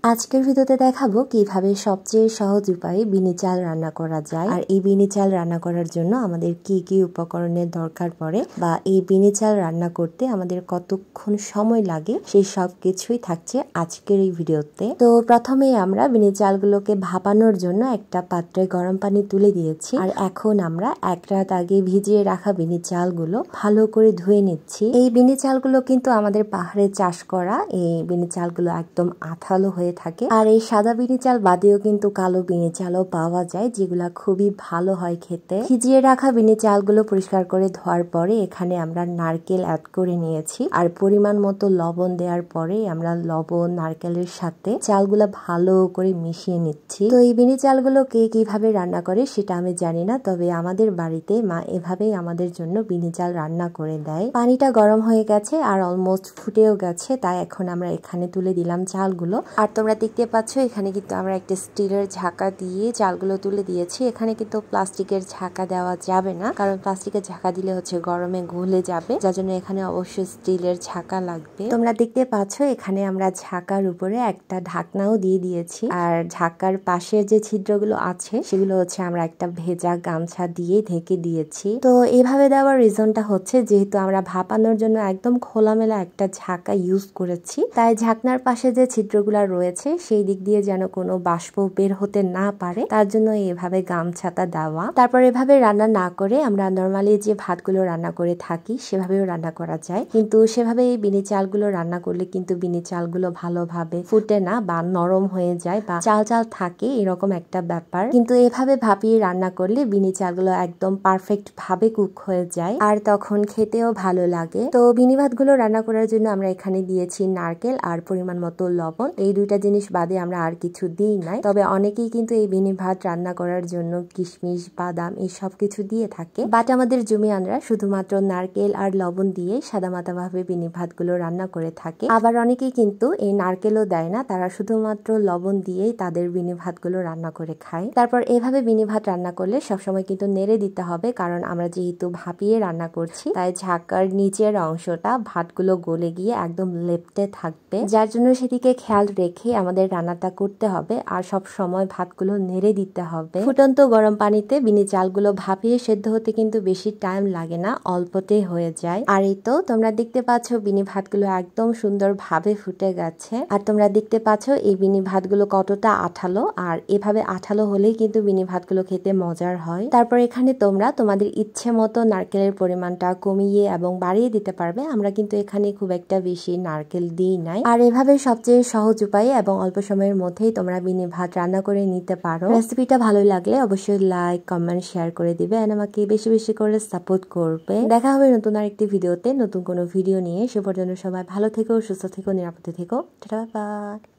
আজকের ভিডিওতে দেখাবো কিভাবে সবচেয়ে সহজ উপায়ে বিনি চাল রান্না করা যায়। আর এই বিনি চাল রান্না করার জন্য আমাদের কি কি উপকরণের দরকার পড়ে বা এই বিনি চাল রান্না করতে আমাদের কতক্ষণ সময় লাগে সেই সব কিছুই থাকছে আজকের এই ভিডিওতে। তো প্রথমেই আমরা বিনি চালগুলোকে ভাপানোর জন্য একটা পাত্রে গরম পানি তুলে দিয়েছি। আর এখন আমরা এক রাত আগে ভিজিয়ে রাখা বিনি চালগুলো ভালো করে ধুয়ে নিচ্ছি। এই বিনি চালগুলো কিন্তু আমাদের পাহাড়ে চাষ করা এই বিনি চালগুলো একদম আঠালো হয়ে থাকে। আর এই সাদা বিনি চাল বাদেও কিন্তু কালো বিনি চালও পাওয়া যায়, যেগুলা খুবই ভালো হয় খেতে। ভিজিয়ে রাখা বিনি চালগুলো পরিষ্কার করে ধোয়ার পরে এখানে আমরা নারকেল অ্যাড করে নিয়েছি। আর পরিমাণ মতো লবণ দেওয়ার পরে আমরা লবণ নারকেলের সাথে চালগুলো ভালো করে মিশিয়ে নিচ্ছি। তো এই বিনি চালগুলো কে কিভাবে রান্না করে সেটা আমি জানি না, তবে আমাদের বাড়িতে মা এভাবেই আমাদের জন্য বিনি চাল রান্না করে দেয়। পানিটা গরম হয়ে গেছে আর অলমোস্ট ফুটেও গেছে, তাই এখন আমরা এখানে তুলে দিলাম চালগুলো। আর তোমরা দেখতে পাচ্ছ এখানে কিন্তু আমরা একটা স্টিলের ঝাঁকা দিয়ে চালগুলো তুলে দিয়েছি। এখানে কিন্তু প্লাস্টিকের ঝাঁকা দেওয়া যাবে না, কারণ প্লাস্টিকের ঝাঁকা দিলে হচ্ছে গরমে গলে যাবে, যার জন্য এখানে অবশ্যই স্টিলের ঝাঁকা লাগবে। তোমরা দেখতে পাচ্ছ এখানে আমরা ঝাঁকার উপরে একটা ঢাকনাও দিয়ে দিয়েছি। আর ঝাঁকার পাশের যে ছিদ্রগুলো আছে সেগুলো হচ্ছে আমরা একটা ভেজা গামছা দিয়ে ঢেকে দিয়েছি। তো এভাবে দেওয়ার রিজনটা হচ্ছে যেহেতু আমরা ভাপানোর জন্য একদম খোলামেলা একটা ঝাঁকা ইউজ করেছি, তাই ঝাঁকনার পাশে যে ছিদ্রগুলো রয়েছে সেই দিক দিয়ে যেন কোনো বাষ্প বের হতে না পারে, তার জন্য এভাবে গামছাটা দেওয়া। তারপর এভাবে রান্না না করে আমরা নর্মালি যে ভাতগুলো রান্না করে থাকি সেভাবেও রান্না করা যায়, কিন্তু সেভাবে এই বিনি চালগুলো রান্না করলে কিন্তু বিনি চালগুলো ভালোভাবে ফুটে না বা নরম হয়ে যায় বা চাল চাল থাকে, এরকম একটা ব্যাপার। কিন্তু এভাবে ভাপিয়ে রান্না করলে বিনি চালগুলো একদম পারফেক্ট ভাবে কুক হয়ে যায় আর তখন খেতেও ভালো লাগে। তো বিনি ভাতগুলো রান্না করার জন্য আমরা এখানে দিয়েছি নারকেল আর পরিমাণ মতো লবণ। এই দুইটা জিনিস বাদে আমরা আর কিছু দিই নাই, তবে অনেকেই কিন্তু এই বিনি ভাত রান্না করার জন্য কিশমিশ বাদাম এই সব কিছু দিয়ে থাকে, বাট আমাদের জুমিয়ানরা শুধুমাত্র নারকেল আর লবণ দিয়ে সাদামাটা ভাবে বিনি ভাতগুলো রান্না করে থাকে। আবার অনেকেই কিন্তু এই নারকেলও দেয় না, তারা শুধুমাত্র লবণ দিয়েই তাদের বিনি ভাতগুলো রান্না করে খায়। তারপর এভাবে বিনি ভাত রান্না করলে সবসময় কিন্তু নেড়ে দিতে হবে, কারণ আমরা যেহেতু ভাপিয়ে রান্না করছি তাই ঝাঁকার নিচের অংশটা ভাতগুলো গলে গিয়ে একদম লেপ্টে থাকবে, যার জন্য সেদিকে খেয়াল রেখে আমাদের রান্নাটা করতে হবে। আর সব সময় ভাতগুলো নেড়ে দিতে হবে। ফুটন্ত গরম পানিতে বিনি চালগুলো ভাপিয়ে সেদ্ধ হতে কিন্তু বেশি টাইম লাগে না, অল্পতে হয়ে যায়। আর এই তো তোমরা দেখতে পাচ্ছ বিনি ভাতগুলো একদম সুন্দর ভাবে ফুটে গেছে। আর তোমরা দেখতে পাচ্ছ এই বিনি ভাতগুলো কতটা আঠালো, আর এভাবে আঠালো হলেই কিন্তু বিনি ভাতগুলো খেতে মজার হয়। তারপর এখানে তোমরা তোমাদের ইচ্ছে মতো নারকেলের পরিমাণটা কমিয়ে এবং বাড়িয়ে দিতে পারবে। আমরা কিন্তু এখানে খুব একটা বেশি নারকেল দিই নাই। আর এভাবে সবচেয়ে সহজ উপায়ে এবং অল্প সময়ের মধ্যেই তোমরা বিনি ভাত রান্না করে নিতে পারো। রেসিপিটা ভালো লাগলে অবশ্যই লাইক কমেন্ট শেয়ার করে দিবে আর আমাকে বেশি বেশি করে সাপোর্ট করবে। দেখা হবে নতুন আরেকটি ভিডিওতে নতুন কোনো ভিডিও নিয়ে। সে পর্যন্ত সবাই ভালো থেকো, সুস্থ থেকো, নিরাপদে থেকো। Tata bye.